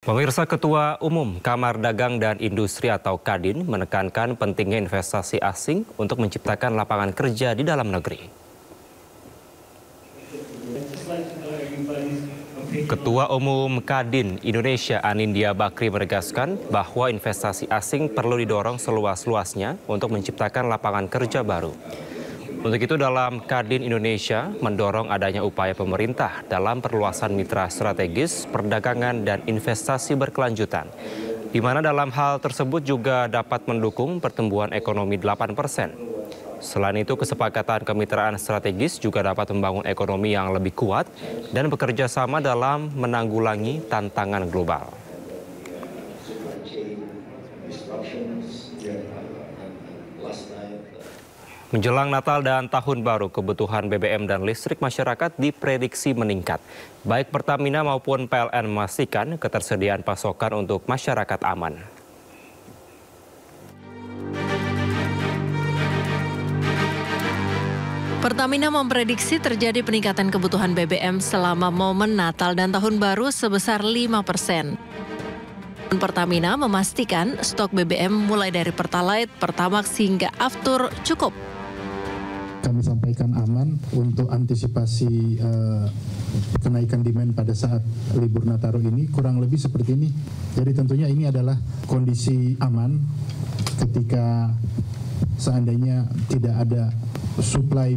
Pemirsa, Ketua Umum Kamar Dagang dan Industri atau Kadin menekankan pentingnya investasi asing untuk menciptakan lapangan kerja di dalam negeri. Ketua Umum Kadin Indonesia Anindya Bakri menegaskan bahwa investasi asing perlu didorong seluas-luasnya untuk menciptakan lapangan kerja baru. Untuk itu dalam Kadin Indonesia mendorong adanya upaya pemerintah dalam perluasan mitra strategis, perdagangan dan investasi berkelanjutan, di mana dalam hal tersebut juga dapat mendukung pertumbuhan ekonomi 8%. Selain itu, kesepakatan kemitraan strategis juga dapat membangun ekonomi yang lebih kuat dan bekerja sama dalam menanggulangi tantangan global. Menjelang Natal dan Tahun Baru, kebutuhan BBM dan listrik masyarakat diprediksi meningkat. Baik Pertamina maupun PLN memastikan ketersediaan pasokan untuk masyarakat aman. Pertamina memprediksi terjadi peningkatan kebutuhan BBM selama momen Natal dan Tahun Baru sebesar 5%. Pertamina memastikan stok BBM mulai dari Pertalite, Pertamax hingga Aftur cukup. Kami sampaikan aman untuk antisipasi kenaikan demand pada saat libur Nataru ini kurang lebih seperti ini. Jadi tentunya ini adalah kondisi aman ketika seandainya tidak ada supply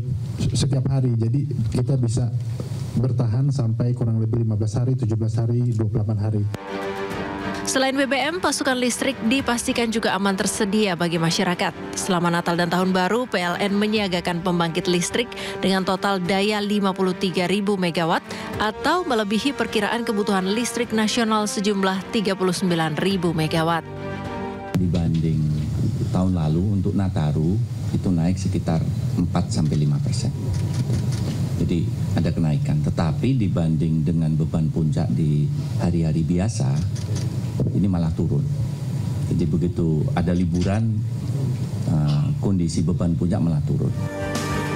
setiap hari. Jadi kita bisa bertahan sampai kurang lebih 15 hari, 17 hari, 28 hari. Selain BBM, pasokan listrik dipastikan juga aman tersedia bagi masyarakat. Selama Natal dan Tahun Baru, PLN menyiagakan pembangkit listrik dengan total daya 53.000 MW atau melebihi perkiraan kebutuhan listrik nasional sejumlah 39.000 MW. Dibanding tahun lalu untuk Nataru itu naik sekitar 4-5%. Jadi ada kenaikan, tetapi dibanding dengan beban puncak di hari-hari biasa, ini malah turun. Jadi begitu ada liburan, kondisi beban puncak malah turun.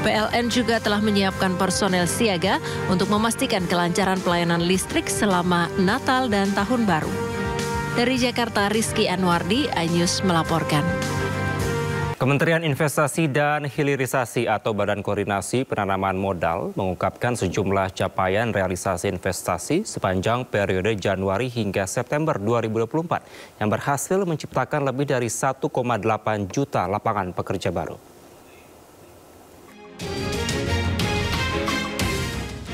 PLN juga telah menyiapkan personel siaga untuk memastikan kelancaran pelayanan listrik selama Natal dan Tahun Baru. Dari Jakarta, Rizky Anwardi, iNews melaporkan. Kementerian Investasi dan Hilirisasi atau Badan Koordinasi Penanaman Modal mengungkapkan sejumlah capaian realisasi investasi sepanjang periode Januari hingga September 2024 yang berhasil menciptakan lebih dari 1,8 juta lapangan pekerja baru.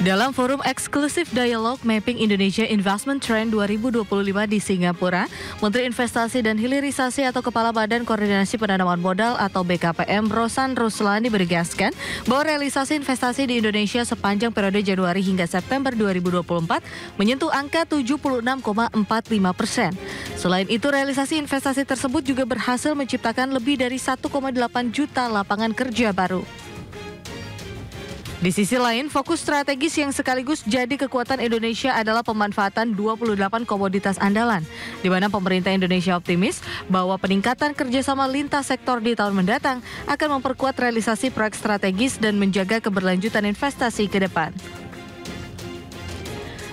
Dalam forum eksklusif Dialog Mapping Indonesia Investment Trend 2025 di Singapura, Menteri Investasi dan Hilirisasi atau Kepala Badan Koordinasi Penanaman Modal atau BKPM Rosan Ruslani menegaskan bahwa realisasi investasi di Indonesia sepanjang periode Januari hingga September 2024 menyentuh angka 76,45%. Selain itu, realisasi investasi tersebut juga berhasil menciptakan lebih dari 1,8 juta lapangan kerja baru. Di sisi lain, fokus strategis yang sekaligus jadi kekuatan Indonesia adalah pemanfaatan 28 komoditas andalan, di mana pemerintah Indonesia optimis bahwa peningkatan kerjasama lintas sektor di tahun mendatang akan memperkuat realisasi proyek strategis dan menjaga keberlanjutan investasi ke depan.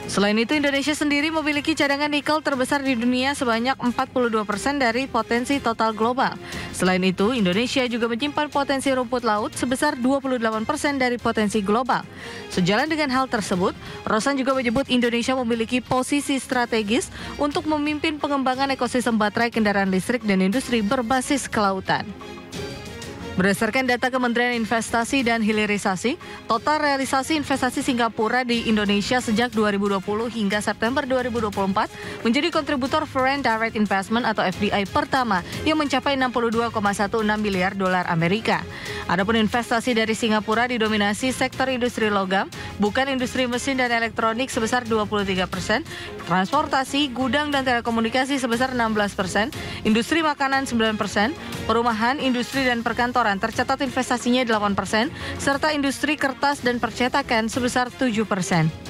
Selain itu, Indonesia sendiri memiliki cadangan nikel terbesar di dunia sebanyak 42% dari potensi total global. Selain itu, Indonesia juga menyimpan potensi rumput laut sebesar 28% dari potensi global. Sejalan dengan hal tersebut, Rosan juga menyebut Indonesia memiliki posisi strategis untuk memimpin pengembangan ekosistem baterai, kendaraan listrik, dan industri berbasis kelautan. Berdasarkan data Kementerian Investasi dan Hilirisasi, total realisasi investasi Singapura di Indonesia sejak 2020 hingga September 2024 menjadi kontributor Foreign Direct Investment atau FDI pertama yang mencapai 62,16 miliar dolar Amerika. Adapun investasi dari Singapura didominasi sektor industri logam, bukan industri mesin dan elektronik sebesar 23%, transportasi, gudang dan telekomunikasi sebesar 16%, industri makanan 9%, perumahan, industri dan perkantoran tercatat investasinya 8%, serta industri kertas dan percetakan sebesar 7%.